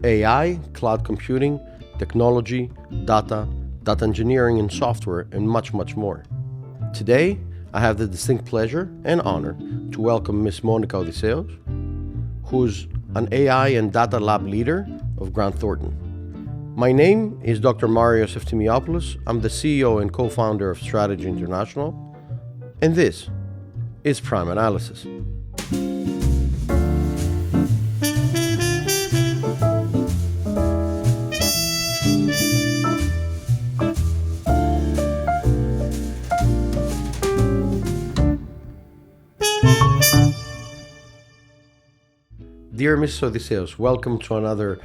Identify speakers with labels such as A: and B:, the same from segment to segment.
A: AI, cloud computing, technology, data engineering and software, and much, much more. Today, I have the distinct pleasure and honor to welcome Ms. Monica Odysseos, who's an AI and data lab leader of Grant Thornton. My name is Dr. Marios Efthymiopoulos. I'm the CEO and co-founder of Strategy International, and this is Primeanalysis. Dear Ms. Odysseos, welcome to another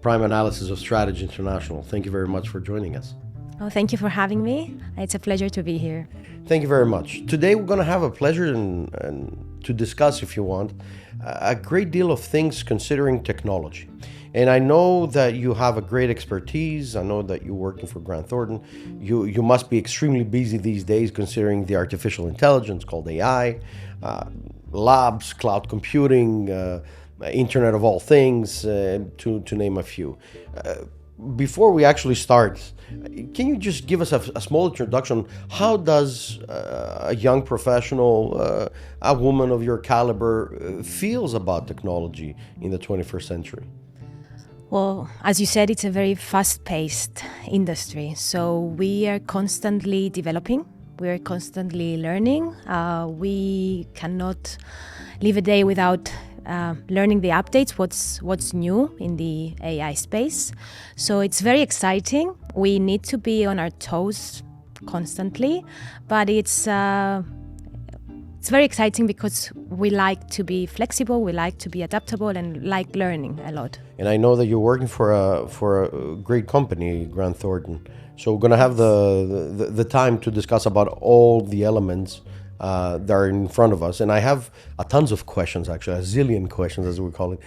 A: Primeanalysis of Strategy International. Thank you very much for joining us.
B: Oh, thank you for having me. It's a pleasure to be here.
A: Thank you very much. Today we're going to have a pleasure and to discuss, if you want, a great deal of things considering technology. And I know that you have a great expertise. I know that you're working for Grant Thornton. You must be extremely busy these days considering the artificial intelligence called AI, labs, cloud computing, Internet of all things, to name a few. Before we actually start, can you just give us a small introduction? How does a young professional, a woman of your caliber, feels about technology in the 21st century?
B: Well, as you said, it's a very fast-paced industry. So we are constantly developing. We are constantly learning. We cannot live a day without learning the updates, what's new in the AI space. So it's very exciting. We need to be on our toes constantly, but it's very exciting because we like to be flexible, we like to be adaptable, and like learning a lot.
A: And I know that you're working for a great company, Grant Thornton. So we're going to have the time to discuss about all the elements that are in front of us. And I have tons of questions, actually, a zillion questions, as we call it,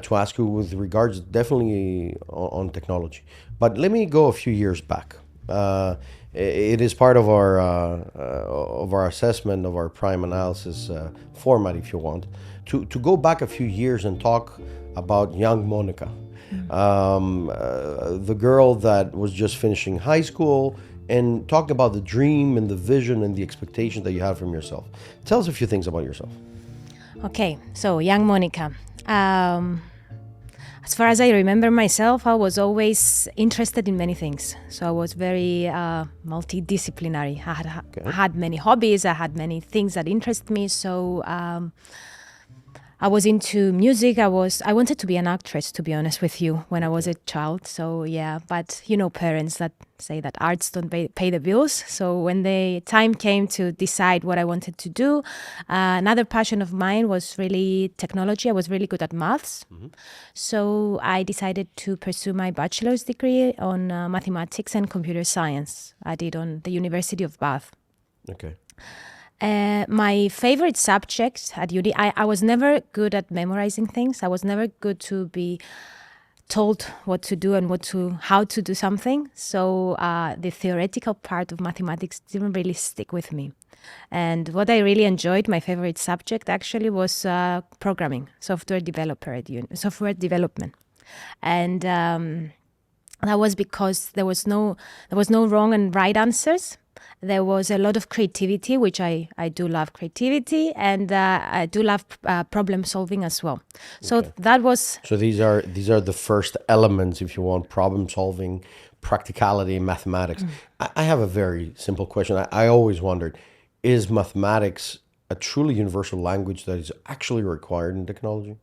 A: to ask you with regards definitely on technology. But let me go a few years back. It is part of our assessment of our Primeanalysis format, if you want, to go back a few years and talk about young Monica, the girl that was just finishing high school, and talk about the dream and the vision and the expectations that you have from yourself. Tell us a few things about yourself.
B: Okay, so young Monica. As far as I remember myself, I was always interested in many things. So I was very multidisciplinary. I had many hobbies. I had many things that interest me. So I was into music. I wanted to be an actress, to be honest with you, when I was a child. So yeah, but parents that say that arts don't pay the bills. So when the time came to decide what I wanted to do, another passion of mine was really technology. I was really good at maths. Mm-hmm. So I decided to pursue my bachelor's degree on mathematics and computer science. I did on the University of Bath.
A: Okay.
B: My favorite subject at uni, I was never good at memorizing things. I was never good to be told what to do and how to do something. So the theoretical part of mathematics didn't really stick with me. And what I really enjoyed, my favorite subject actually, was programming, software development. And that was because there was no wrong and right answers. There was a lot of creativity, which I do love creativity, and I do love problem solving as well. So okay. That was.
A: So these are the first elements, if you want, problem solving, practicality, mathematics. I have a very simple question. I always wondered, is mathematics a truly universal language that is actually required in technology?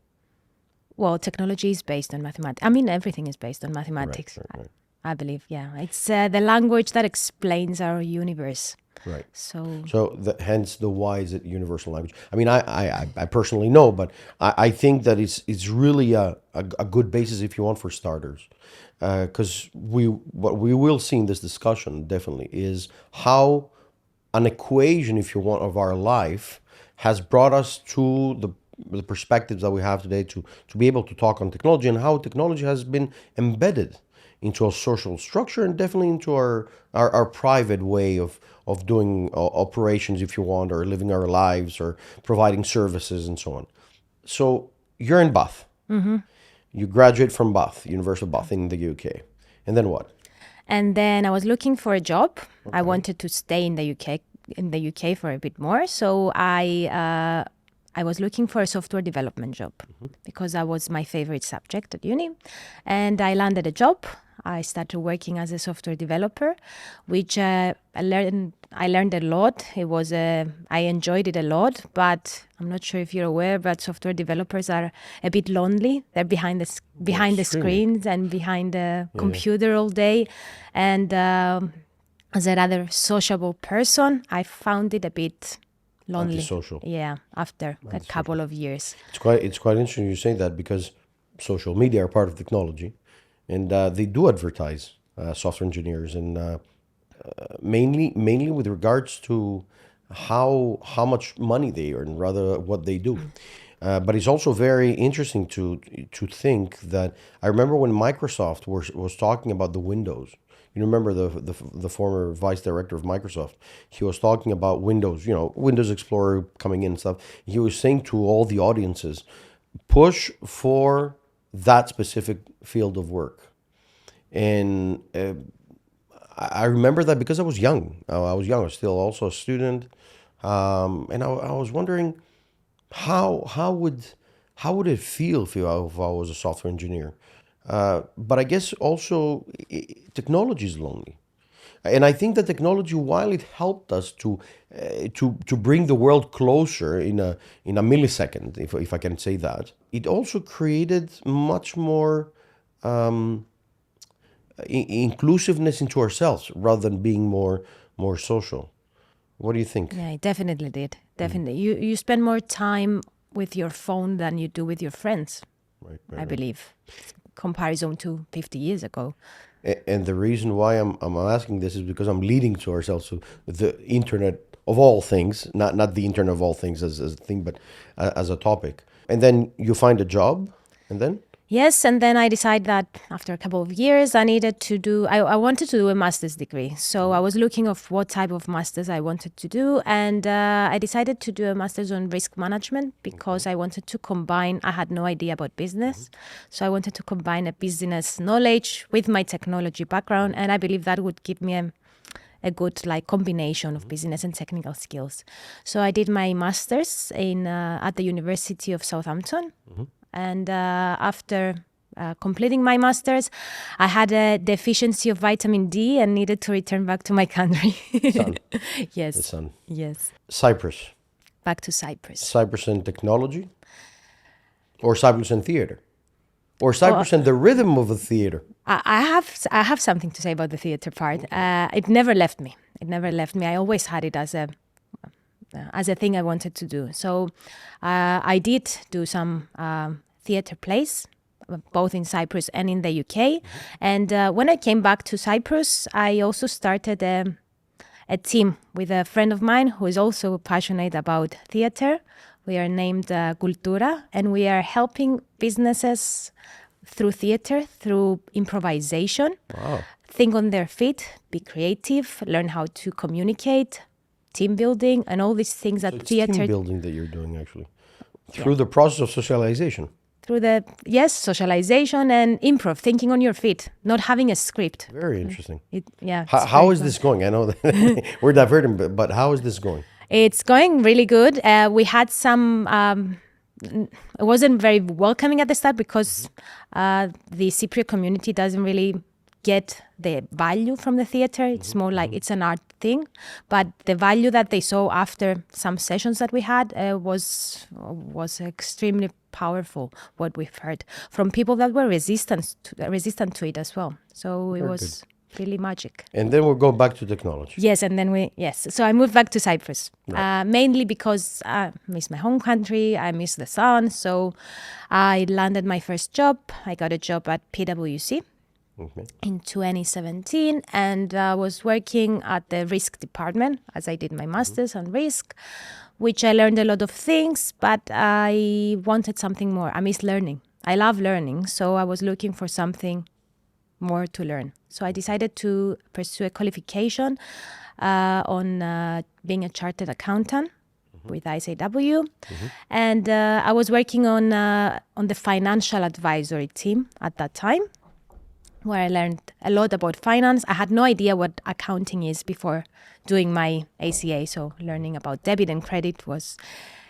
B: Well, technology is based on mathematics. I mean, everything is based on mathematics. Right. I believe, yeah. It's the language that explains our universe.
A: Right.
B: So
A: hence the why is it universal language? I mean, I personally know, but I think that it's really a good basis, if you want, for starters. Because what we will see in this discussion definitely is how an equation, if you want, of our life has brought us to the perspectives that we have today to be able to talk on technology and how technology has been embedded into a social structure and definitely into our private way of doing operations, if you want, or living our lives or providing services and so on. So you're in Bath.
B: Mm-hmm.
A: You graduate from Bath, University of Bath in the UK. And then what?
B: And then I was looking for a job. I wanted to stay in the UK for a bit more. So I was looking for a software development job because that was my favorite subject at uni. And I landed a job. I started working as a software developer, which I learned a lot. I enjoyed it a lot, but I'm not sure if you're aware, but software developers are a bit lonely. They're behind the screens and behind the computer all day. And as a rather sociable person, I found it a bit lonely.
A: Antisocial.
B: Yeah, after a couple of years.
A: It's quite interesting you say that, because social media are part of technology, and they do advertise software engineers, and mainly with regards to how much money they earn, rather what they do. But it's also very interesting to think that I remember when Microsoft was talking about the Windows. You remember the former vice director of Microsoft? He was talking about Windows, Windows Explorer coming in and stuff. He was saying to all the audiences, push for that specific field of work. And I remember that because I was young. I was still also a student, and I was wondering how would it feel if I was a software engineer. But I guess also technology is lonely, and I think that technology, while it helped us to bring the world closer in a millisecond, if I can say that, it also created much more inclusiveness into ourselves rather than being more social. What do you think?
B: Yeah, it definitely did. Definitely. You spend more time with your phone than you do with your friends,
A: Right.
B: I believe, comparison to 50 years ago.
A: And the reason why I'm asking this is because I'm leading to ourselves to the internet of all things, not the internet of all things as a thing, but as a topic. And then you find a job, and then?
B: Yes, and then I decided that after a couple of years, I wanted to do a master's degree. So I was looking of what type of master's I wanted to do, and I decided to do a master's on risk management because I wanted to combine, I had no idea about business, so I wanted to combine a business knowledge with my technology background, and I believe that would give me a good combination of business and technical skills. So I did my master's at the University of Southampton. And after completing my master's, I had a deficiency of vitamin D and needed to return back to my country.
A: Sun.
B: Yes.
A: The sun.
B: Yes.
A: Cyprus.
B: Back to Cyprus.
A: Cyprus and technology? Or Cyprus and theater? Or Cyprus and the rhythm of a theater?
B: I have something to say about the theater part. It never left me. I always had it as a thing I wanted to do. So I did do some theater plays, both in Cyprus and in the UK. And when I came back to Cyprus, I also started a team with a friend of mine who is also passionate about theater. We are named Cultura, and we are helping businesses through theater, through improvisation, think on their feet, be creative, learn how to communicate, team building, and all these things that
A: So it's
B: theater...
A: team building that you're doing, actually, through the process of socialization.
B: Through socialization and improv, thinking on your feet, not having a script.
A: Very interesting.
B: How
A: is this going? I know that we're diverting, but how is this going?
B: It's going really good. We had some... it wasn't very welcoming at the start because the Cypriot community doesn't really get the value from the theater. It's more like it's an art thing, but the value that they saw after some sessions that we had was extremely powerful. What we've heard from people that were resistant to it as well. So it was really magic.
A: And then we'll go back to technology.
B: Yes, and then so I moved back to Cyprus, mainly because I miss my home country, I miss the sun. So I landed my first job. I got a job at PwC. In 2017, and I was working at the risk department as I did my master's on risk, which I learned a lot of things, but I wanted something more. I miss learning. I love learning, so I was looking for something more to learn. So I decided to pursue a qualification on being a chartered accountant. with ICW. And I was working on the financial advisory team at that time, where I learned a lot about finance. I had no idea what accounting is before doing my ACA, so learning about debit and credit was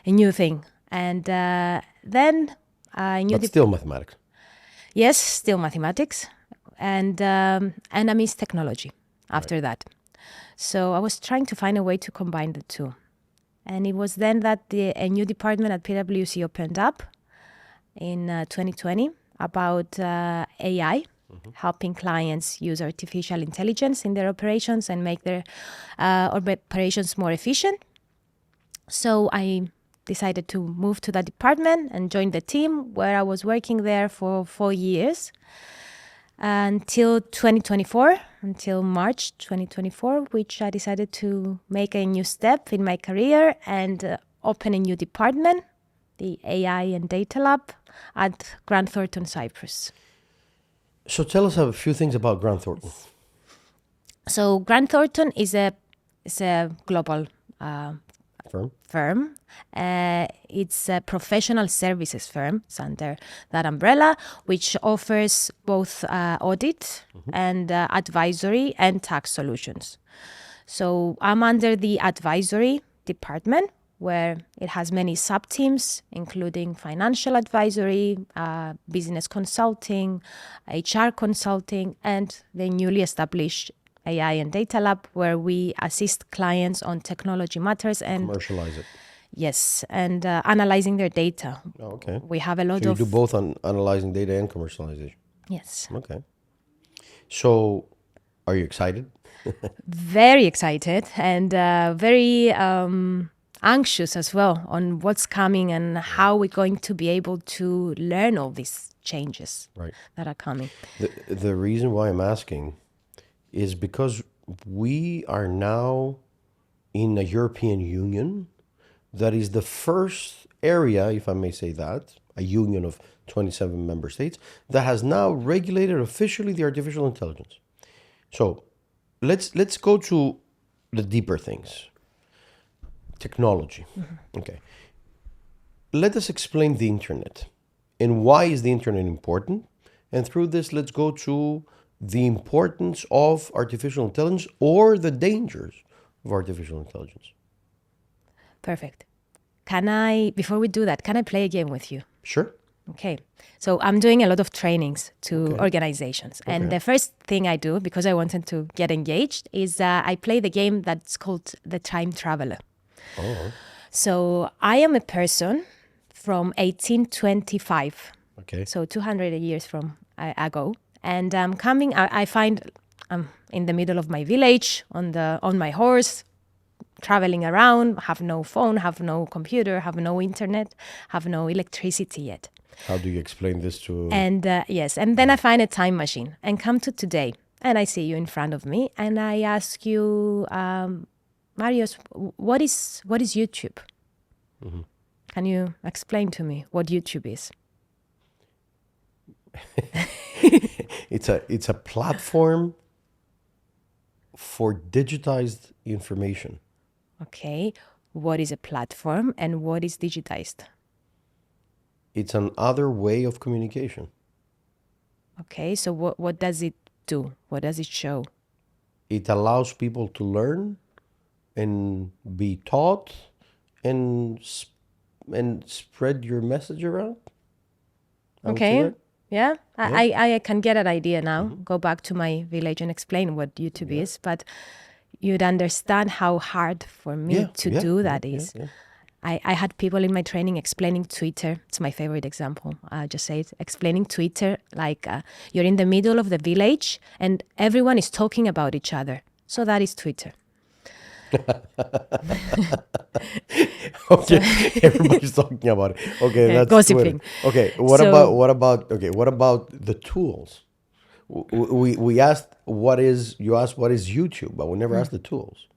B: a new thing. And then I knew...
A: But still mathematics.
B: Yes, still mathematics. And I missed technology after that. So I was trying to find a way to combine the two. And it was then that a new department at PwC opened up in 2020 about AI, helping clients use artificial intelligence in their operations and make their operations more efficient. So I decided to move to that department and join the team, where I was working there for 4 years until 2024, until March 2024, which I decided to make a new step in my career and open a new department, the AI and Data Lab at Grant Thornton Cyprus.
A: So tell us a few things about Grant Thornton.
B: So Grant Thornton is a global firm. It's a professional services firm. It's under that umbrella, which offers both audit and advisory and tax solutions. So I'm under the advisory department, where it has many sub-teams, including financial advisory, business consulting, HR consulting, and the newly established AI and Data Lab, where we assist clients on technology matters and
A: commercialize it.
B: Yes, and analyzing their data.
A: Oh, okay.
B: We have a lot
A: So
B: of...
A: you do both on analyzing data and commercialization.
B: Yes.
A: Okay. So are you excited?
B: Very excited and very anxious as well on what's coming and how we're going to be able to learn all these changes that are coming.
A: The reason why I'm asking is because we are now in a European Union that is the first area, if I may say that, a union of 27 member states, that has now regulated officially the artificial intelligence. So let's go to the deeper things. Technology. Okay. Let us explain the internet and why is the internet important. And through this, let's go to the importance of artificial intelligence or the dangers of artificial intelligence.
B: Perfect. Before we do that, can I play a game with you?
A: Sure.
B: Okay. So I'm doing a lot of trainings to organizations. Okay. And the first thing I do, because I wanted to get engaged, is I play the game that's called the Time Traveler.
A: Oh.
B: So I am a person from 1825.
A: Okay.
B: So 200 years from ago. And I'm coming, I find I'm in the middle of my village on my horse, traveling around, have no phone, have no computer, have no internet, have no electricity yet.
A: How do you explain this to...
B: And yes, and then I find a time machine and come to today. And I see you in front of me and I ask you, Marios, what is YouTube? Mm-hmm. Can you explain to me what YouTube is?
A: It's a platform for digitized information.
B: Okay. What is a platform and what is digitized?
A: It's another way of communication.
B: Okay. So what does it do? What does it show?
A: It allows people to learn and be taught and spread your message around.
B: Okay. Yeah, I can get an idea now. Mm-hmm. Go back to my village and explain what YouTube is, but you'd understand how hard for me to do that is. Yeah. I had people in my training explaining Twitter. It's my favorite example. Just say it. Explaining Twitter like you're in the middle of the village and everyone is talking about each other. So that is Twitter.
A: Okay, everybody's talking about it. Okay, that's
B: gossiping.
A: Twitter. Okay, what about the tools? We asked what is YouTube, but we never asked the tools.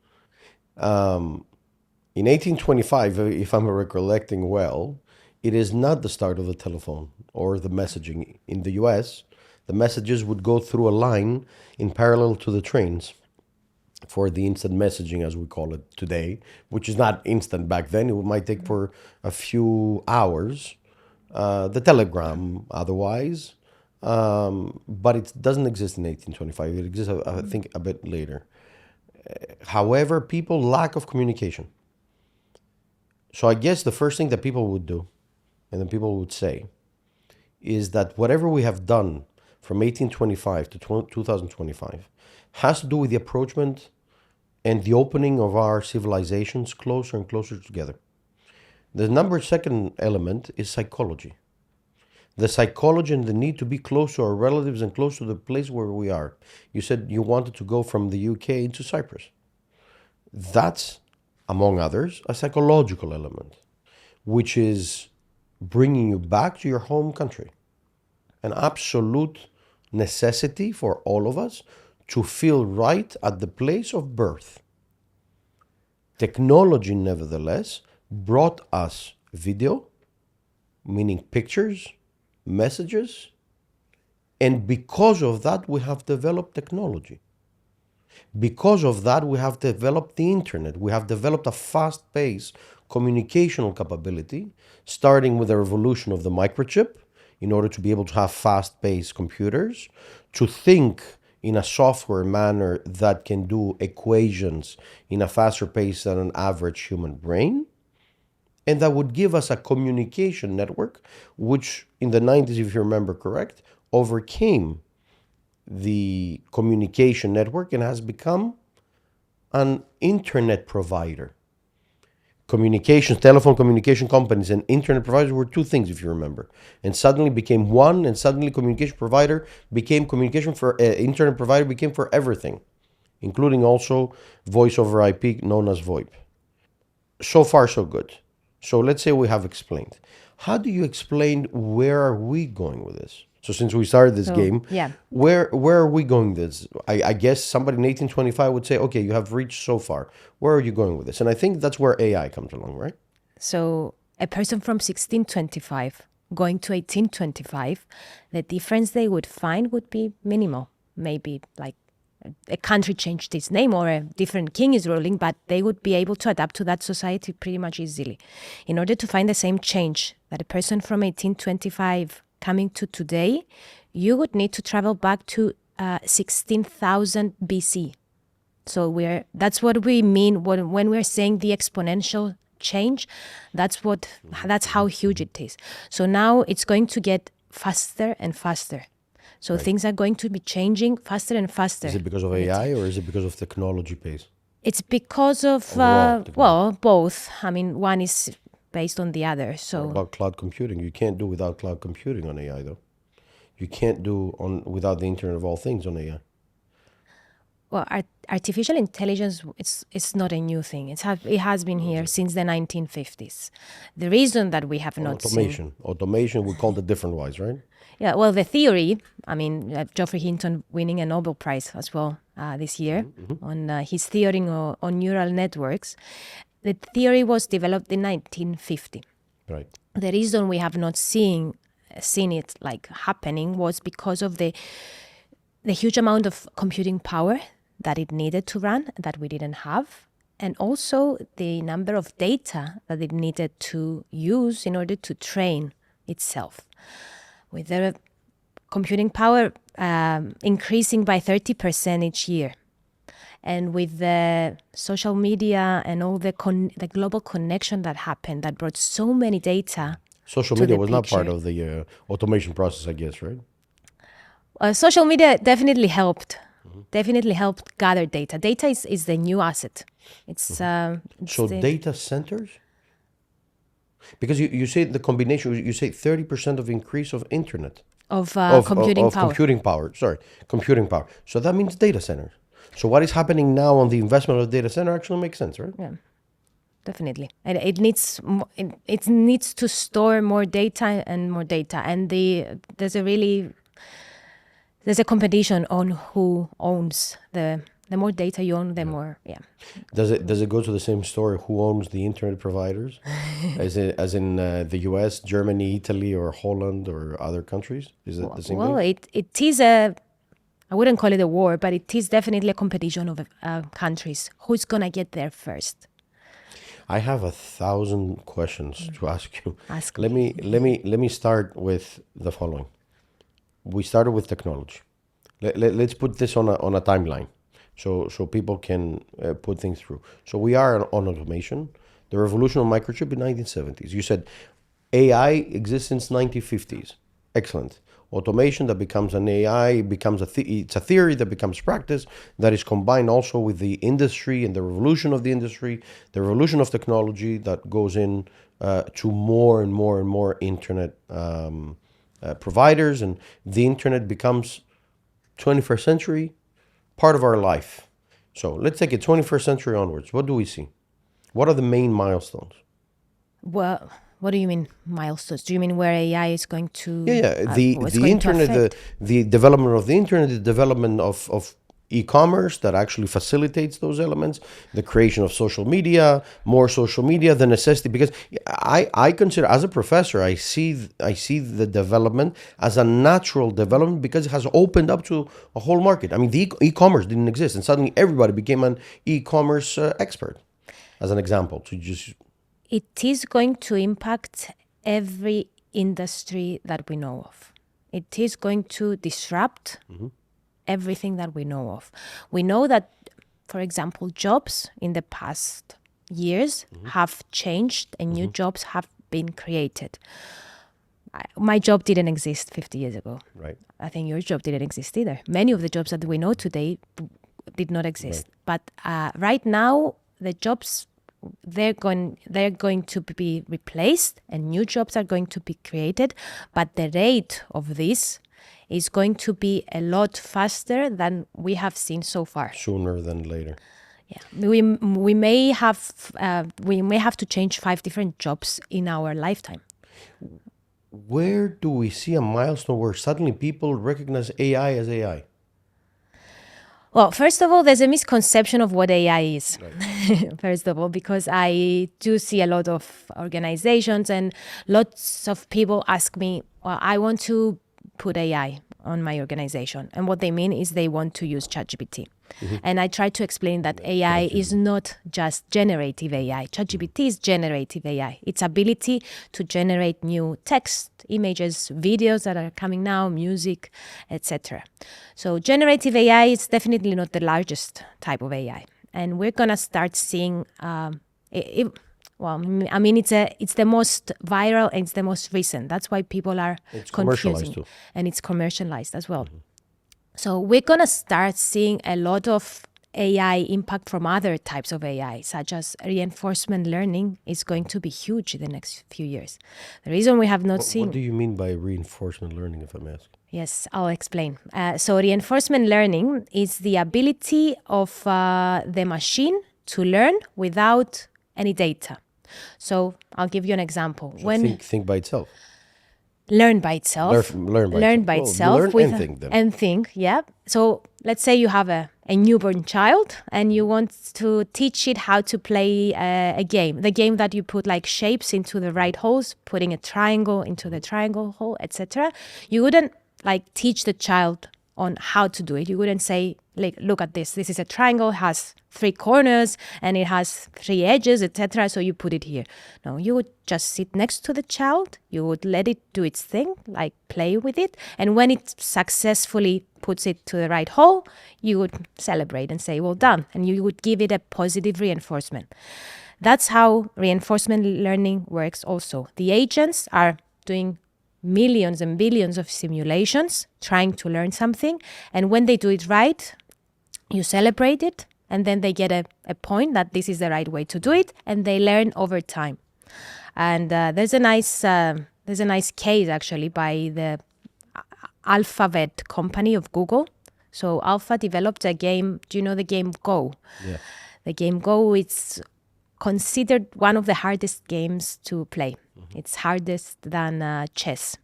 A: In 1825, if I'm recollecting well, it is not the start of the telephone or the messaging. In the US, the messages would go through a line in parallel to the trains. for the instant messaging, as we call it today, which is not instant back then. It might take for a few hours. The telegram, otherwise, but it doesn't exist in 1825. It exists, I think, a bit later. However, people lack of communication. So I guess the first thing that people would do, and then people would say, is that whatever we have done from 1825 to 2025 has to do with the approachment and the opening of our civilizations closer and closer together. The second element is psychology. The psychology and the need to be close to our relatives and close to the place where we are. You said you wanted to go from the UK into Cyprus. That's, among others, a psychological element, which is bringing you back to your home country. An absolute necessity for all of us to feel right at the place of birth. Technology, nevertheless, brought us video, meaning pictures, messages, and because of that, we have developed technology. Because of that, we have developed the internet. We have developed a fast-paced communicational capability, starting with the revolution of the microchip, in order to be able to have fast-paced computers, to think in a software manner that can do equations in a faster pace than an average human brain. And that would give us a communication network, which in the 90s, if you remember correct, overcame the communication network and has become an internet provider. Telephone communication companies and internet providers were two things, if you remember, and suddenly became one, and suddenly communication provider became internet provider became for everything, including also voice over IP, known as VoIP. So far, so good. So let's say we have explained. How do you explain where are we going with this? So since we started this game, where are we going with this? I guess somebody in 1825 would say, okay, you have reached so far. Where are you going with this? And I think that's where AI comes along, right?
B: So a person from 1625 going to 1825, the difference they would find would be minimal. Maybe like a country changed its name or a different king is ruling, but they would be able to adapt to that society pretty much easily. In order to find the same change that a person from 1825 coming to today, you would need to travel back to 16,000 BC. So that's what we mean when we're saying the exponential change. That's how huge it is. So now it's going to get faster and faster. So things are going to be changing faster and faster.
A: Is it because of AI or is it because of technology pace?
B: It's because of, both. I mean, one is based on the other. So
A: what about cloud computing? You can't do without cloud computing on AI, though. You can't do without the Internet of all things on AI.
B: Well, artificial intelligence, it's not a new thing. It has been here since the 1950s. The reason that we have not seen...
A: Automation, we call it different wise, right?
B: Yeah, well, the theory, I mean, Geoffrey Hinton winning a Nobel Prize as well this year on his theory on neural networks. The theory was developed in 1950.
A: Right.
B: The reason we have not seen it like happening was because of the huge amount of computing power that it needed to run that we didn't have, and also the number of data that it needed to use in order to train itself. With the computing power increasing by 30% each year, and with the social media and all the global connection that happened, that brought so many data.
A: Social media was not part of the automation process, I guess, right?
B: Social media definitely helped. Definitely helped gather data. Data is the new asset. It's
A: so data centers. Because you say the combination. You say 30% of increase of internet
B: of computing power.
A: Computing power. So that means data centers. So what is happening now on the investment of data center actually makes sense, right?
B: Yeah, definitely. And it needs to store more data and more data. And there's a competition on who owns the more data you own, the more,
A: Does it go to the same story? Who owns the internet providers? as in the US, Germany, Italy, or Holland, or other countries? Is it the same thing?
B: Well, it is a I wouldn't call it a war, but it is definitely a competition of countries. Who's going to get there first?
A: I have 1,000 questions to ask you.
B: Ask
A: Let me start with the following. We started with technology. Let's put this on a timeline, so people can put things through. So we are on automation. The revolution of microchip in 1970s. You said AI exists since 1950s. Excellent. Automation that becomes an AI becomes it's a theory that becomes practice that is combined also with the industry and the revolution of the industry, the revolution of technology that goes in to more and more and more internet providers, and the internet becomes 21st century part of our life. So let's take it 21st century onwards. What do we see? What are the main milestones?
B: Well, what do you mean milestones? Do you mean where AI is going to?
A: The internet, the development of the internet, the development of e-commerce that actually facilitates those elements, the creation of social media, more social media, the necessity. Because I consider, as a professor, I see the development as a natural development because it has opened up to a whole market. I mean, the e-commerce didn't exist, and suddenly everybody became an e-commerce expert. As an example, to just.
B: It is going to impact every industry that we know of. It is going to disrupt everything that we know of. We know that, for example, jobs in the past years have changed and new jobs have been created. My job didn't exist 50 years ago.
A: Right.
B: I think your job didn't exist either. Many of the jobs that we know today did not exist. Right. But right now, the jobs, they're going to be replaced and new jobs are going to be created, but the rate of this is going to be a lot faster than we have seen so far.
A: Sooner than later.
B: Yeah, we may have to change 5 different jobs in our lifetime.
A: Where do we see a milestone where suddenly people recognize AI as AI?
B: Well, first of all, there's a misconception of what AI is.
A: Right.
B: First of all, because I do see a lot of organizations and lots of people ask me, well, I want to put AI on my organization. And what they mean is they want to use ChatGPT. And I try to explain that AI is not just generative AI. ChatGPT is generative AI. Its ability to generate new text, images, videos that are coming now, music, etc. So generative AI is definitely not the largest type of AI. And we're going to start seeing, it's the most viral and it's the most recent. That's why people are confusing. Too. And it's commercialized as well. So we're going to start seeing a lot of AI impact from other types of AI, such as reinforcement learning is going to be huge in the next few years. The reason we have not seen...
A: What do you mean by reinforcement learning, if I may ask?
B: Yes, I'll explain. So reinforcement learning is the ability of the machine to learn without any data. So I'll give you an example.
A: So think by itself.
B: Learn by itself.
A: Learn by itself.
B: And think, yeah. So let's say you have a newborn child and you want to teach it how to play a game. The game that you put like shapes into the right holes, putting a triangle into the triangle hole, etc. You wouldn't like teach the child on how to do it. You wouldn't say, like, look at this. This is a triangle, has 3 corners and it has 3 edges, etc. So you put it here. No, you would just sit next to the child. You would let it do its thing, like play with it. And when it successfully puts it to the right hole, you would celebrate and say, well done. And you would give it a positive reinforcement. That's how reinforcement learning works also. The agents are doing millions and billions of simulations trying to learn something. And when they do it right, you celebrate it. And then they get a point that this is the right way to do it. And they learn over time. And there's a nice case actually by the Alphabet company of Google. So Alpha developed a game. Do you know the game Go?
A: Yeah.
B: The game Go, it's considered one of the hardest games to play. It's hardest than chess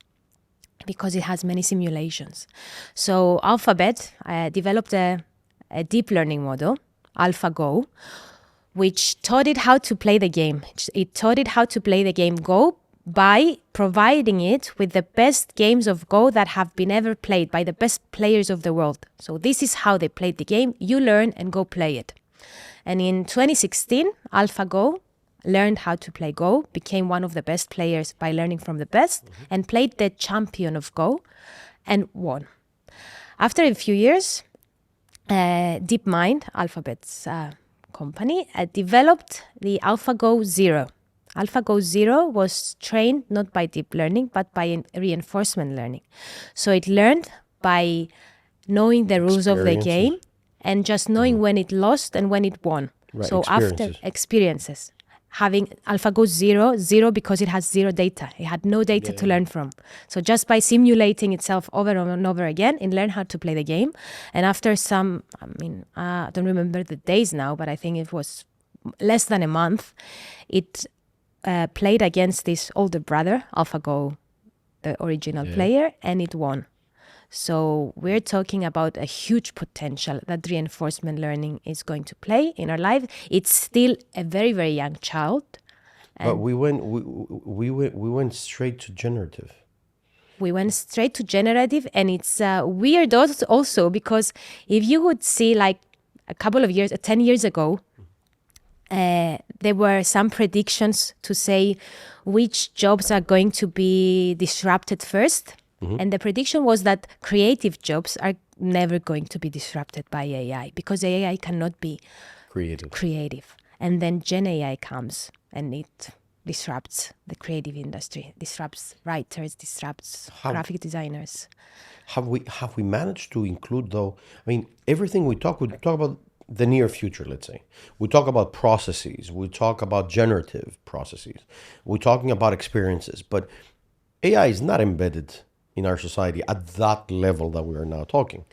B: because it has many simulations. So Alphabet developed a deep learning model, AlphaGo, which taught it how to play the game. It taught it how to play the game Go by providing it with the best games of Go that have been ever played by the best players of the world. So this is how they played the game. You learn and go play it. And in 2016, AlphaGo learned how to play Go, became one of the best players by learning from the best, and played the champion of Go and won. After a few years, DeepMind, Alphabet's company, developed the AlphaGo Zero. AlphaGo Zero was trained not by deep learning, but by reinforcement learning. So it learned by knowing the rules of the game and just knowing when it lost and when it won.
A: Right,
B: so after experiences, having AlphaGo zero because it has zero data. It had no data to learn from. So just by simulating itself over and over again, it learned how to play the game. And after some, I don't remember the days now, but I think it was less than a month, it played against this older brother, AlphaGo, the original player, and it won. So we're talking about a huge potential that reinforcement learning is going to play in our life. It's still a very, very young child.
A: But we went straight to generative.
B: We went straight to generative, and it's weird also because if you would see like a couple of years, 10 years ago, there were some predictions to say which jobs are going to be disrupted first. And the prediction was that creative jobs are never going to be disrupted by AI because AI cannot be creative. And then Gen AI comes and it disrupts the creative industry, disrupts writers, disrupts graphic designers.
A: Have we managed to include, though? I mean, everything we talk about the near future, let's say. We talk about processes. We talk about generative processes. We're talking about experiences. But AI is not embedded in our society at that level that we are now talking.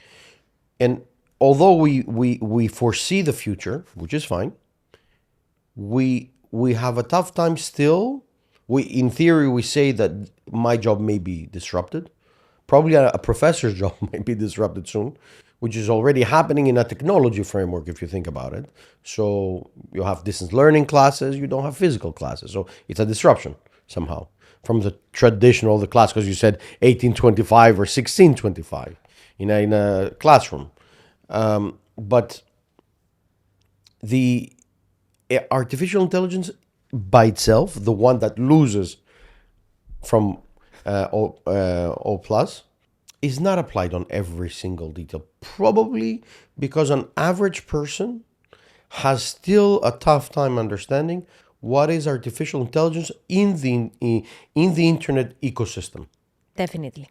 A: And although we foresee the future, which is fine, we have a tough time still. In theory, we say that my job may be disrupted. Probably a professor's job might be disrupted soon, which is already happening in a technology framework if you think about it. So you have distance learning classes, you don't have physical classes. So it's a disruption somehow from the traditional, the class, because you said 1825 or 1625 in a classroom. But the artificial intelligence by itself, the one that loses from O plus, is not applied on every single detail. Probably because an average person has still a tough time understanding what is artificial intelligence in the internet ecosystem.
B: Definitely.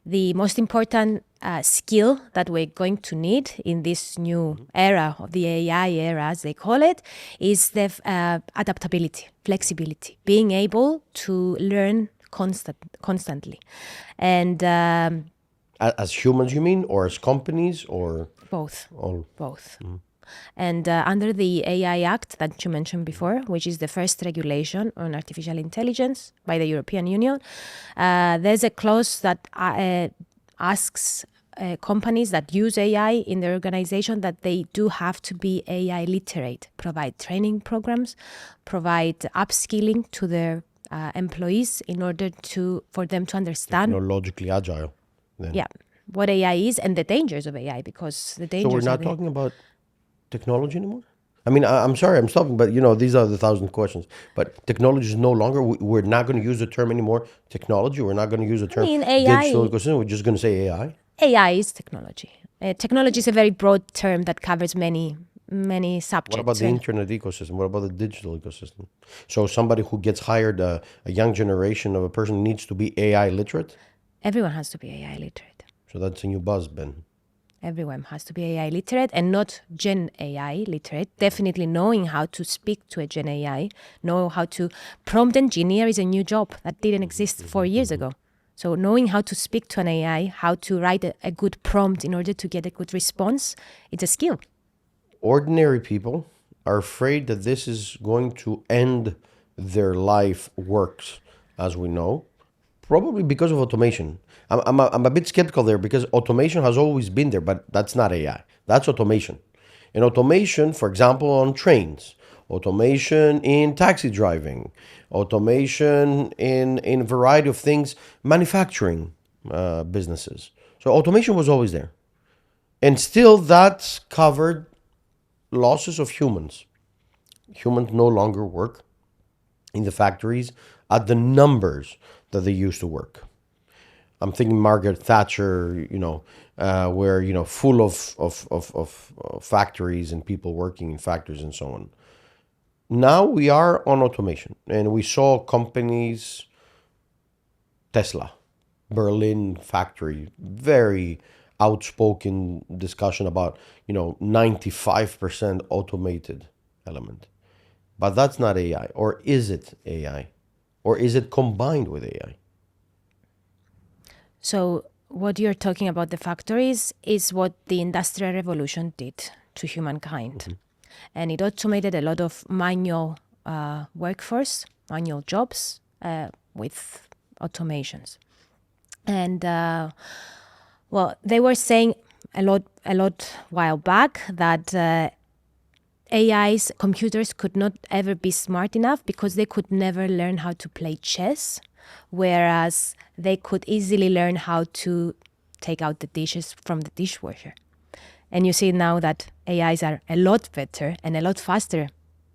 B: The most important skill that we're going to need in this new era of the AI era, as they call it, is the adaptability, flexibility, being able to learn constantly. And
A: as humans, you mean, or as companies, or
B: both? Both.
A: Mm-hmm.
B: And under the AI Act that you mentioned before, which is the first regulation on artificial intelligence by the European Union, there's a clause that asks companies that use AI in their organization that they do have to be AI literate, provide training programs, provide upskilling to their employees in order for them to understand.
A: Technologically agile. Then.
B: Yeah, what AI is and the dangers of AI, because the dangers.
A: So we're not talking about technology anymore? I mean, I'm sorry, I'm stopping, but these are the 1,000 questions. But technology is no longer, we're not going to use the term anymore, technology. We're not going to use the term
B: AI,
A: digital ecosystem. We're just going to say AI.
B: AI is technology. Technology is a very broad term that covers many subjects.
A: What about the internet ecosystem? What about the digital ecosystem? So somebody who gets hired, a young generation of a person needs to be AI literate?
B: Everyone has to be AI literate.
A: So that's a new buzz, Ben.
B: Everyone has to be AI literate and not Gen AI literate. Definitely knowing how to speak to a Gen AI, know how to prompt engineer is a new job that didn't exist 4 years ago. So knowing how to speak to an AI, how to write a good prompt in order to get a good response, it's a skill.
A: Ordinary people are afraid that this is going to end their life works, as we know, probably because of automation. I'm a bit skeptical there because automation has always been there, but that's not AI. That's automation. And automation, for example, on trains automation in taxi driving, automation in a variety of things, manufacturing businesses. So automation was always there. And still that's covered losses of humans. Humans no longer work in the factories at the numbers that they used to work. I'm thinking Margaret Thatcher, where, full of factories and people working in factories and so on. Now we are on automation, and we saw companies, Tesla, Berlin factory, very outspoken discussion about, 95% automated element. But that's not AI. Or is it AI? Or is it combined with AI?
B: So what you're talking about, the factories, is what the Industrial Revolution did to humankind. And it automated a lot of manual workforce, manual jobs with automations. And they were saying a lot while back that AI's computers could not ever be smart enough because they could never learn how to play chess, whereas they could easily learn how to take out the dishes from the dishwasher. And you see now that AIs are a lot better and a lot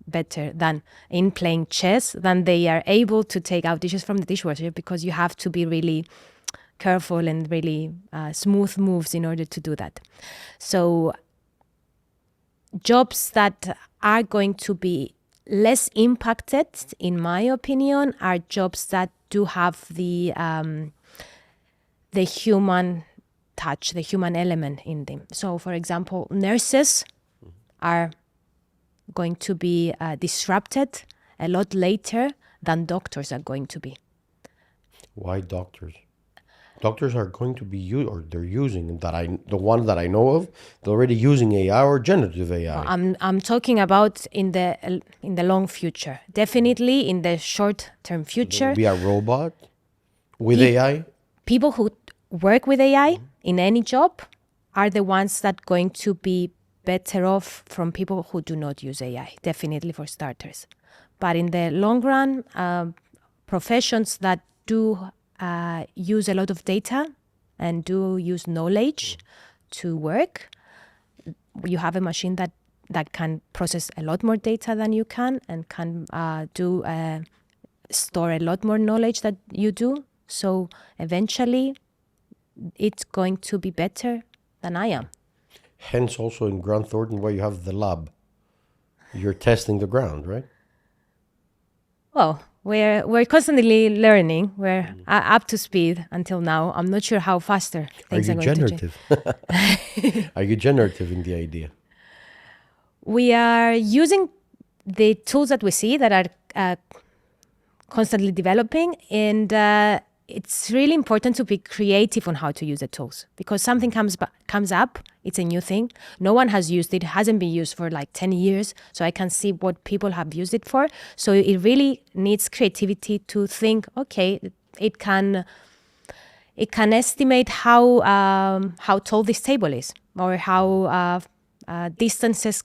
B: better than in playing chess, than they are able to take out dishes from the dishwasher, because you have to be really careful and really smooth moves in order to do that. So jobs that are going to be less impacted, in my opinion, are jobs that do have the human touch, the human element in them. So, for example, nurses are going to be disrupted a lot later than doctors are going to be.
A: Why doctors? Doctors are going to be they're using the one that I know of. They're already using AI or generative AI.
B: I'm talking about in the long future. Definitely in the short-term future.
A: Be a robot with AI.
B: People who work with AI in any job are the ones that going to be better off from people who do not use AI. Definitely, for starters. But in the long run, professions that do use a lot of data and do use knowledge to work, you have a machine that can process a lot more data than you can, and can store a lot more knowledge that you do. So eventually it's going to be better than I am.
A: Hence also in Grant Thornton, where you have the lab, you're testing the ground, right?
B: Well, we're constantly learning. We're up to speed until now. I'm not sure how faster things are going to change.
A: Are you generative in the idea?
B: We are using the tools that we see that are constantly developing, and it's really important to be creative on how to use the tools, because something comes up, it's a new thing. No one has used it. It hasn't been used for like 10 years, so I can see what people have used it for. So it really needs creativity to think, okay, it can estimate how tall this table is, or how distances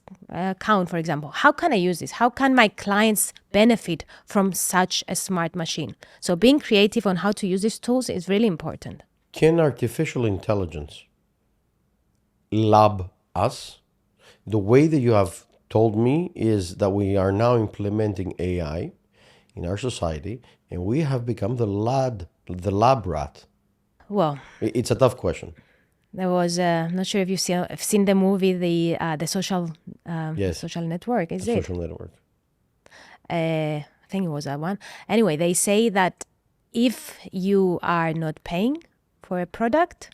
B: count, for example. How can I use this? How can my clients benefit from such a smart machine? So being creative on how to use these tools is really important.
A: Can artificial intelligence lab us? The way that you have told me is that we are now implementing AI in our society, and we have become the lab rat.
B: Well,
A: it's a tough question.
B: There was, I'm not sure if you've seen the movie, the social
A: yes.
B: social network. Is
A: the
B: it?
A: Social network.
B: I think it was that one. Anyway, they say that if you are not paying for a product,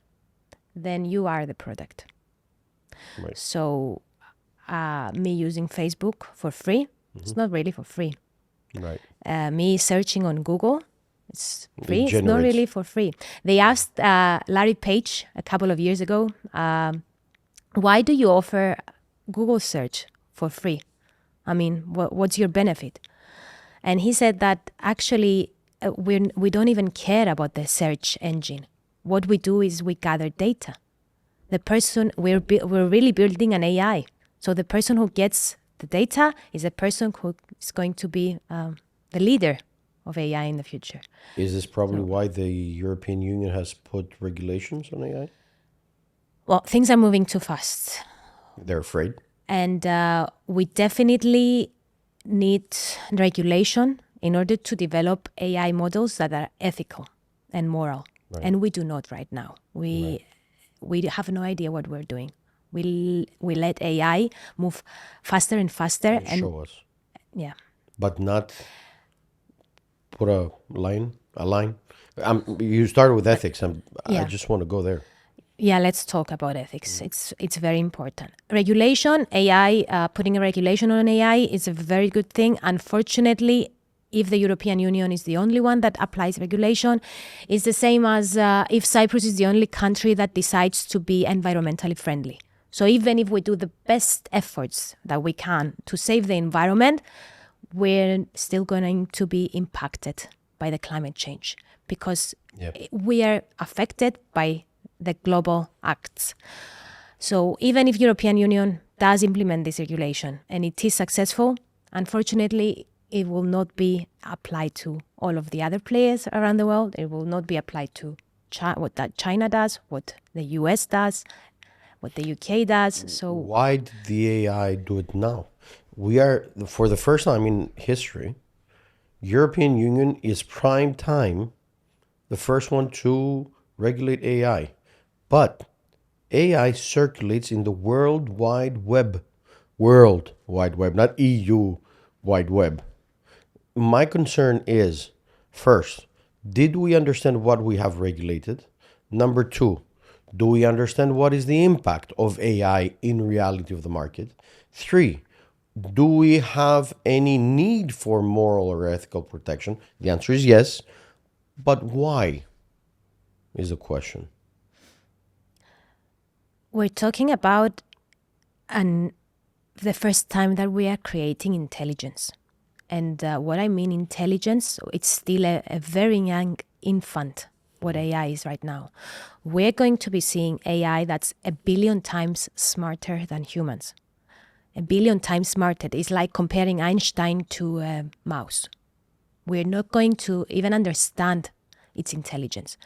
B: then you are the product.
A: Right.
B: So me using Facebook for free, it's not really for free.
A: Right.
B: Me searching on Google, it's free. It's not really for free. They asked Larry Page a couple of years ago, why do you offer Google search for free? I mean, what's your benefit? And he said that actually we don't even care about the search engine. What we do is we gather data. The person, we're really building an AI. So the person who gets the data is a person who is going to be the leader of AI in the future.
A: Is this probably why the European Union has put regulations on AI?
B: Well, things are moving too fast.
A: They're afraid.
B: And we definitely need regulation in order to develop AI models that are ethical and moral.
A: Right.
B: And we do not right now. We have no idea what we're doing. We let AI move faster and faster.
A: And show us.
B: Yeah.
A: But not put a line. You started with ethics. I just want to go there.
B: Yeah, let's talk about ethics. It's very important. Regulation, AI, putting a regulation on AI is a very good thing. Unfortunately, if the European Union is the only one that applies regulation, it's the same as if Cyprus is the only country that decides to be environmentally friendly. So even if we do the best efforts that we can to save the environment, we're still going to be impacted by the climate change because we are affected by the global acts. So even if European Union does implement this regulation and it is successful, unfortunately, it will not be applied to all of the other players around the world. It will not be applied to what that China does, what the US does, what the UK does. So
A: why did the AI do it now? We are, for the first time in history, European Union is prime time, the first one to regulate AI. But AI circulates in the World Wide Web, not EU Wide Web. My concern is, first, did we understand what we have regulated? Number two, do we understand what is the impact of AI in reality of the market? Three, do we have any need for moral or ethical protection? The answer is yes, but why is the question.
B: We're talking about the first time that we are creating intelligence. And what I mean intelligence, it's still a very young infant, what AI is right now. We're going to be seeing AI that's 1 billion times smarter than humans. 1 billion times smarter. It's like comparing Einstein to a mouse. We're not going to even understand its intelligence.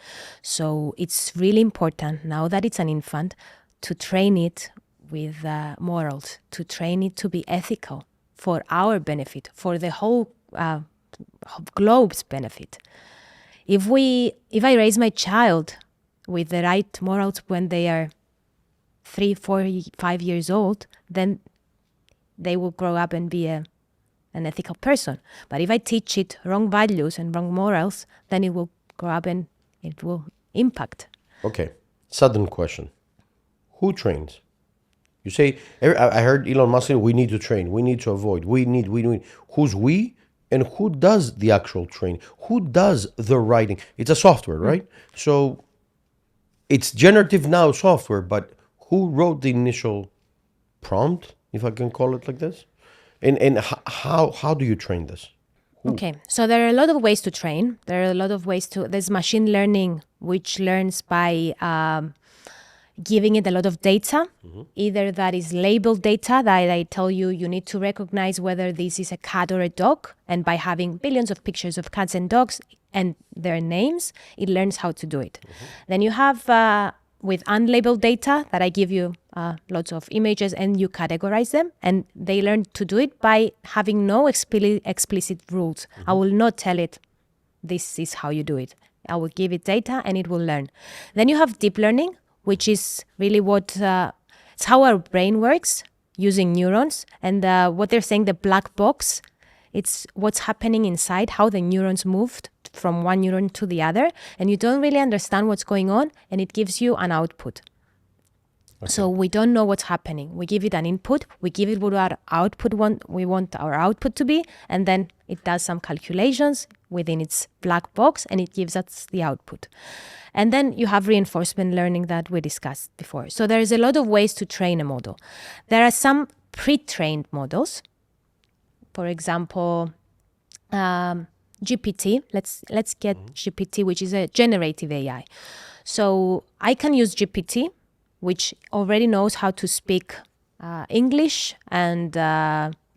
B: So it's really important, now that it's an infant, to train it with morals, to train it to be ethical for our benefit, for the whole globe's benefit. If I raise my child with the right morals when they are 3, 4, 5 years old, then they will grow up and be an ethical person. But if I teach it wrong values and wrong morals, then it will grow up and it will impact.
A: Okay, sudden question. Who trains? You say, I heard Elon Musk say, we need to train, we need to avoid, we need. Who's we? And who does the actual training? Who does the writing? It's a software, right? So it's generative now software, but who wrote the initial prompt, if I can call it like this? And how do you train this? Who?
B: Okay, so there are a lot of ways to train. There's machine learning, which learns by giving it a lot of data. Either that is labeled data that I tell you need to recognize whether this is a cat or a dog. And by having billions of pictures of cats and dogs and their names, it learns how to do it. Then you have with unlabeled data that I give you lots of images and you categorize them. And they learn to do it by having no explicit rules. I will not tell it, this is how you do it. I will give it data and it will learn. Then you have deep learning, which is really it's how our brain works using neurons. And what they're saying, the black box, it's what's happening inside, how the neurons moved from one neuron to the other. And you don't really understand what's going on, and it gives you an output. Okay. So we don't know what's happening. We give it an input, we give it what our output we want our output to be, and then it does some calculations within its black box, and it gives us the output. And then you have reinforcement learning that we discussed before. So there is a lot of ways to train a model. There are some pre-trained models. For example, GPT. Let's get GPT, which is a generative AI. So I can use GPT, which already knows how to speak English and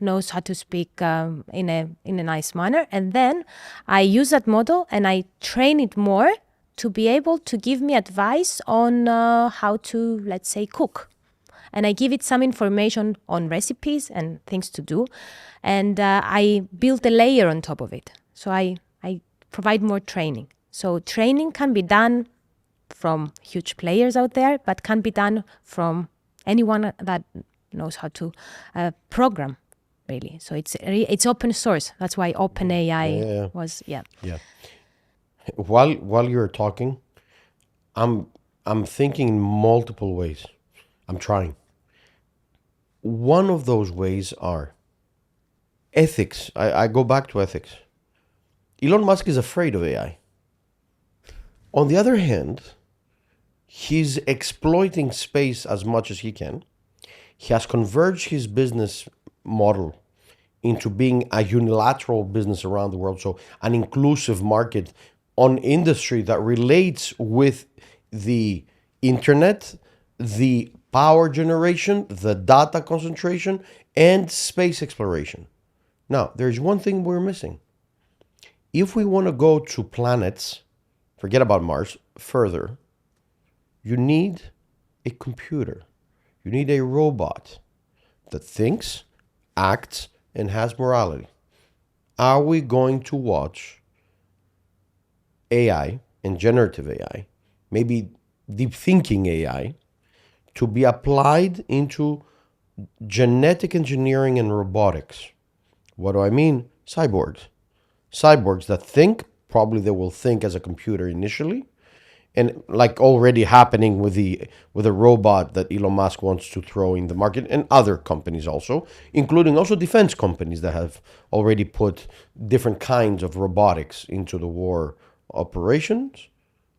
B: knows how to speak in a nice manner, and then I use that model and I train it more to be able to give me advice on how to, let's say, cook. And I give it some information on recipes and things to do, and I build a layer on top of it. So I provide more training. So training can be done from huge players out there, but can be done from anyone that knows how to program, really. So it's open source. That's why OpenAI was.
A: Yeah. While you're talking, I'm thinking in multiple ways. I'm trying. One of those ways are ethics. I go back to ethics. Elon Musk is afraid of AI. On the other hand, he's exploiting space as much as he can. He has converged his business model into being a unilateral business around the world, so an inclusive market on industry that relates with the internet, the power generation, the data concentration, and space exploration. Now, there's one thing we're missing. If we want to go to planets, forget about Mars, further, you need a computer. You need a robot that thinks, acts, and has morality. Are we going to watch AI and generative AI, maybe deep thinking AI, to be applied into genetic engineering and robotics? What do I mean? Cyborgs. Cyborgs that think, probably they will think as a computer initially, and like already happening with a robot that Elon Musk wants to throw in the market, and other companies also, including also defense companies that have already put different kinds of robotics into the war operations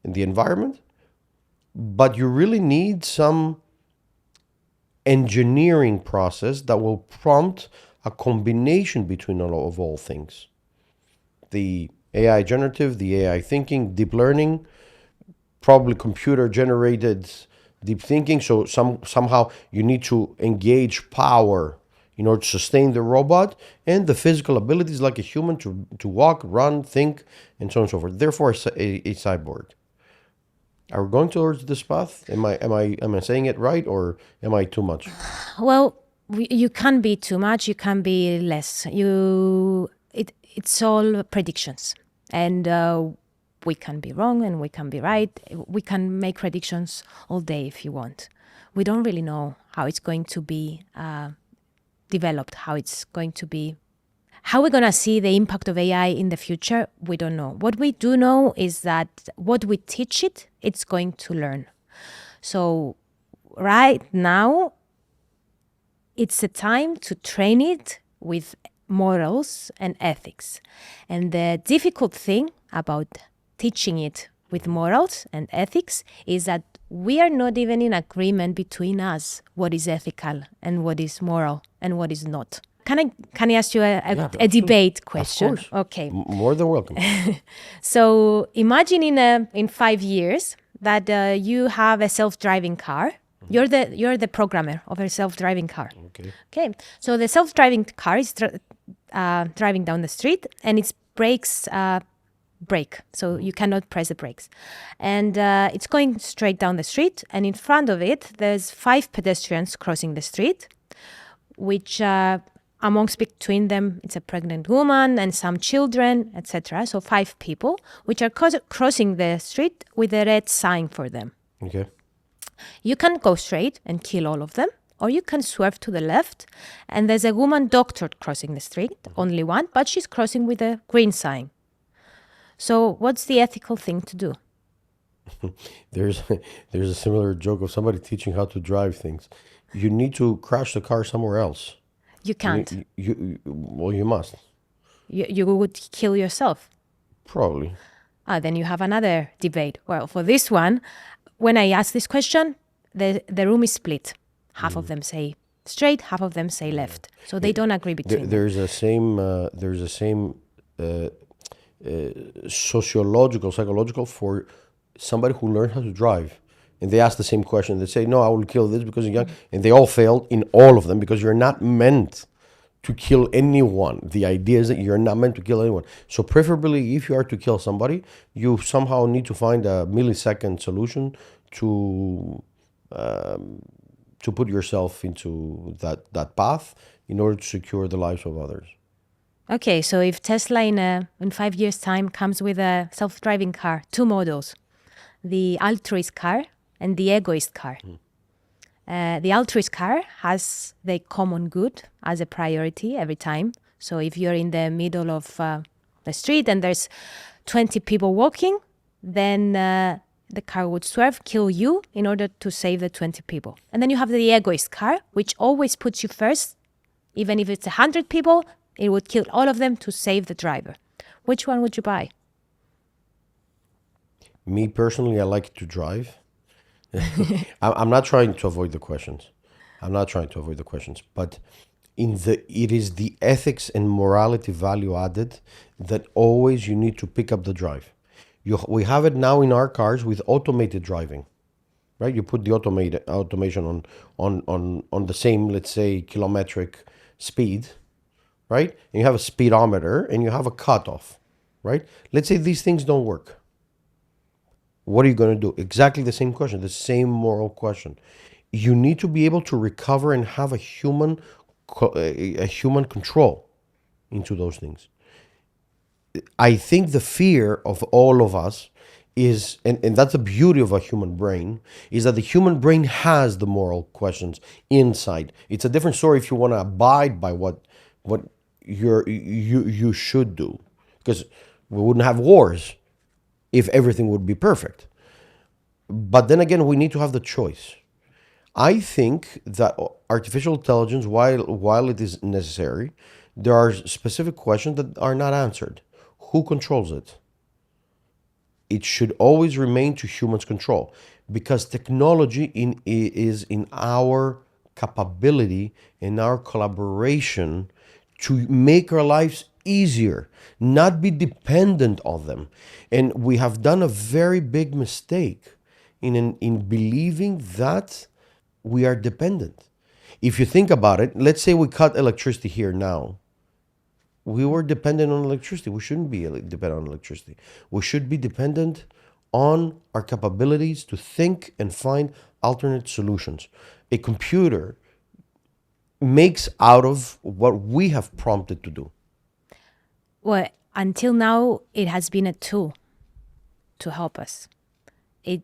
A: in the environment. But you really need some engineering process that will prompt a combination between all things. The AI generative, the AI thinking, deep learning, probably computer generated deep thinking. So somehow you need to engage power in order to sustain the robot, and the physical abilities like a human to walk, run, think, and so on and so forth. Therefore, a cyborg. Are we going towards this path? Am I saying it right, or am I too much?
B: Well, you can be too much, you can be less. It's all predictions, and we can be wrong and we can be right. We can make predictions all day if you want. We don't really know how it's going to be developed, how we're going to see the impact of AI in the future. We don't know. What we do know is that what we teach it, it's going to learn. So right now, it's a time to train it with morals and ethics. And the difficult thing about teaching it with morals and ethics is that we are not even in agreement between us what is ethical and what is moral and what is not. Can I ask you a debate question?
A: Of course.
B: Okay.
A: More than welcome.
B: So imagine in 5 years that you have a self-driving car. You're the programmer of a self-driving car. Okay. So the self-driving car is driving down the street, and its brakes brake, so you cannot press the brakes, and it's going straight down the street. And in front of it, there's 5 pedestrians crossing the street, which amongst between them, it's a pregnant woman and some children, etc. So 5 people, which are crossing the street with a red sign for them.
A: Okay.
B: You can go straight and kill all of them, or you can swerve to the left, and there's a woman doctor crossing the street, only one, but she's crossing with a green sign. So what's the ethical thing to do?
A: There's a similar joke of somebody teaching how to drive things. You need to crash the car somewhere else.
B: You can't.
A: Well, you must.
B: You would kill yourself.
A: Probably.
B: Then you have another debate. Well, for this one, when I ask this question, the room is split. Half of them say straight, half of them say left. So they don't agree between them.
A: There's a same psychological for somebody who learned how to drive. And they ask the same question. They say, no, I will kill this because you're young. And they all failed in all of them because you're not meant to kill anyone. The idea is that you're not meant to kill anyone. So preferably, if you are to kill somebody, you somehow need to find a millisecond solution to put yourself into that path in order to secure the lives of others.
B: Okay, so if Tesla in 5 years' time comes with a self-driving car, two models, the altruist car and the egoist car. The altruist car has the common good as a priority every time. So if you're in the middle of the street and there's 20 people walking, then the car would swerve, kill you in order to save the 20 people. And then you have the egoist car, which always puts you first. Even if it's 100 people, it would kill all of them to save the driver. Which one would you buy?
A: Me personally, I like to drive. I'm not trying to avoid the questions. But it is the ethics and morality value added that always you need to pick up the drive. We have it now in our cars with automated driving, right? You put the automation on the same, let's say, kilometric speed, right? And you have a speedometer and you have a cutoff, right? Let's say these things don't work. What are you going to do? Exactly the same question, the same moral question. You need to be able to recover and have a human control into those things. I think the fear of all of us is, and that's the beauty of a human brain, is that the human brain has the moral questions inside. It's a different story if you want to abide by what you should do, because we wouldn't have wars if everything would be perfect. But then again, we need to have the choice. I think that artificial intelligence, while it is necessary, there are specific questions that are not answered. Who controls it? It should always remain to humans' control, because technology is in our capability, in our collaboration to make our lives easier, not be dependent on them. And we have done a very big mistake in believing that we are dependent. If you think about it, let's say we cut electricity here now. We were dependent on electricity. We shouldn't be dependent on electricity. We should be dependent on our capabilities to think and find alternate solutions. A computer makes out of what we have prompted to do.
B: Well, until now, it has been a tool to help us. It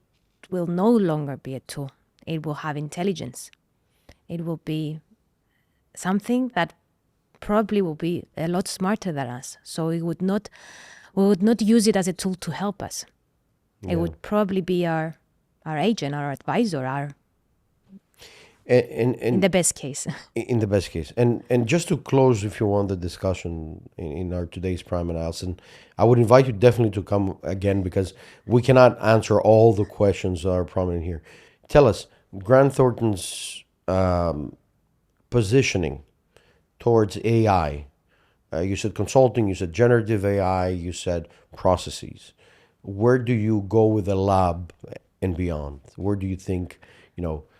B: will no longer be a tool. It will have intelligence. It will be something that probably will be a lot smarter than us. So we would not use it as a tool to help us. It would probably be our agent, our advisor, in the best case.
A: In the best case. And just to close, if you want, the discussion in our today's prime analysis, and I would invite you definitely to come again, because we cannot answer all the questions that are prominent here. Tell us, Grant Thornton's positioning towards AI. You said consulting, you said generative AI, you said processes. Where do you go with the lab and beyond? Where do you think,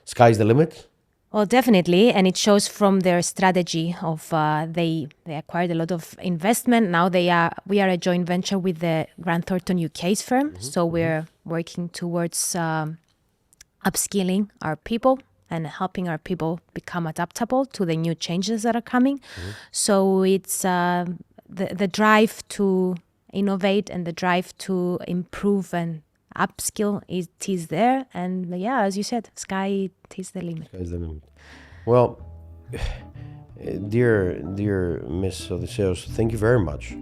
A: sky's the limit?
B: Well, definitely, and it shows from their strategy of they acquired a lot of investment. Now we are a joint venture with the Grant Thornton UK's firm, so we're working towards upskilling our people and helping our people become adaptable to the new changes that are coming. So it's the drive to innovate and the drive to improve and upskill, it is there. And as you said, sky is the limit.
A: Sky's the limit. Well, dear Miss Odysseos, thank you very much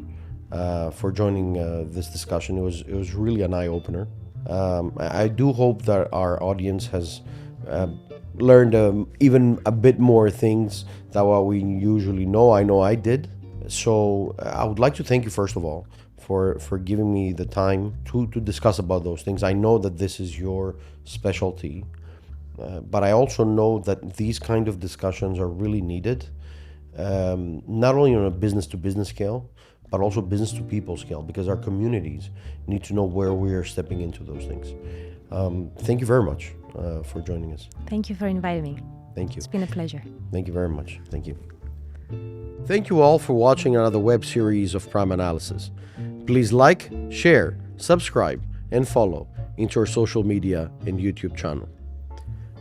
A: for joining this discussion. It was really an eye-opener. I do hope that our audience has learned even a bit more things than what we usually know. I know I did. So I would like to thank you, first of all, for giving me the time to discuss about those things. I know that this is your specialty, but I also know that these kind of discussions are really needed, not only on a business-to-business scale, but also business-to-people scale, because our communities need to know where we are stepping into those things. Thank you very much for joining us.
B: Thank you for inviting me.
A: Thank you.
B: It's been a pleasure.
A: Thank you very much. Thank you. Thank you all for watching another web series of Primeanalysis. Please like, share, subscribe, and follow into our social media and YouTube channel.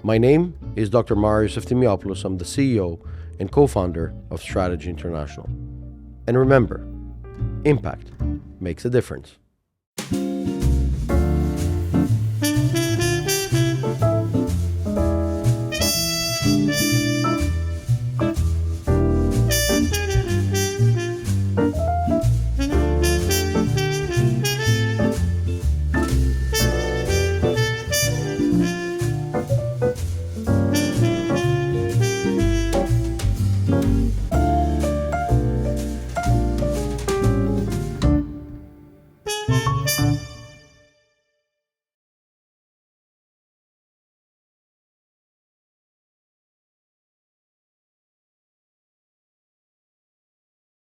A: My name is Dr. Efthymiopoulos. I'm the CEO and co-founder of Strategy International. And remember, impact makes a difference.